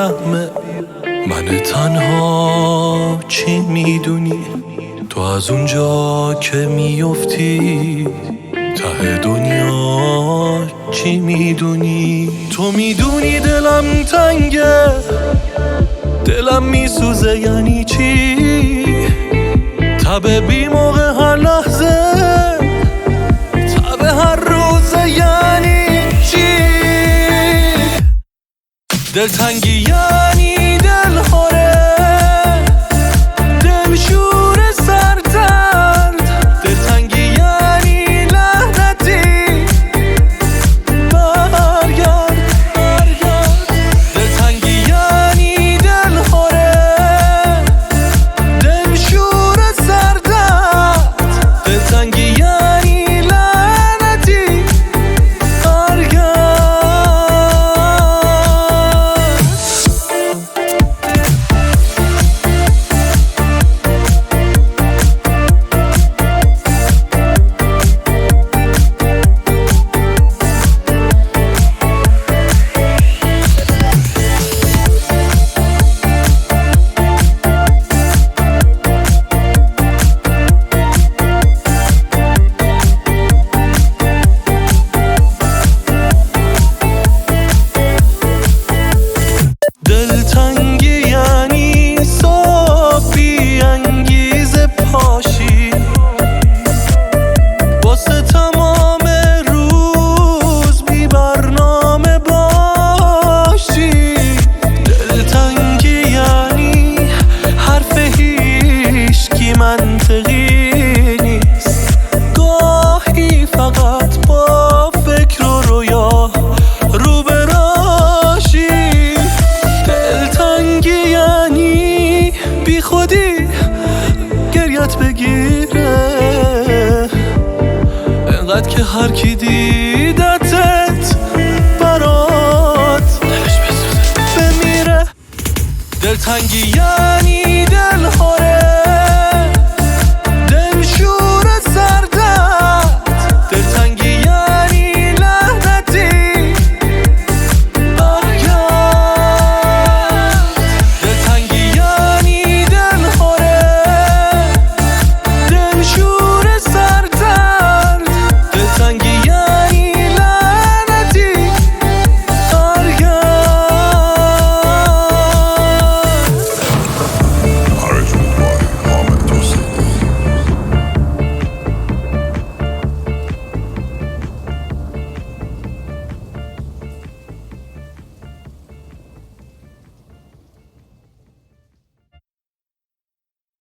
بیرحمه. من تنها چی میدونی؟ تو از اونجا که میفتی ته دنیا چی میدونی؟ تو میدونی دلم تنگه، دلم میسوزه یعنی چی؟ تب بی موقع هر لحظه، تب هر روزه یعنی چی؟ دلتنگی یعنی دل خوره، دل شور سردرد. دلتنگی یعنی لعنتی، برگرد برگرد. دلتنگی یعنی دل خوره، دل شور سردرد. دلتنگی یعنی لعنتی، برگرد. دلتنگی یعنی صبح بی انگیزه پاشی، واسه تمام روز بی برنامه باشی. دلتنگی یعنی حرف هیچکی منطقی نیست، گاهی فقط با فکر و رویا رو به راشی. دلتنگی یعنی بی خودی گریت بگیره، انقدر که هر کی دیدتت برات دلش بسوزه بمیره. دلتنگی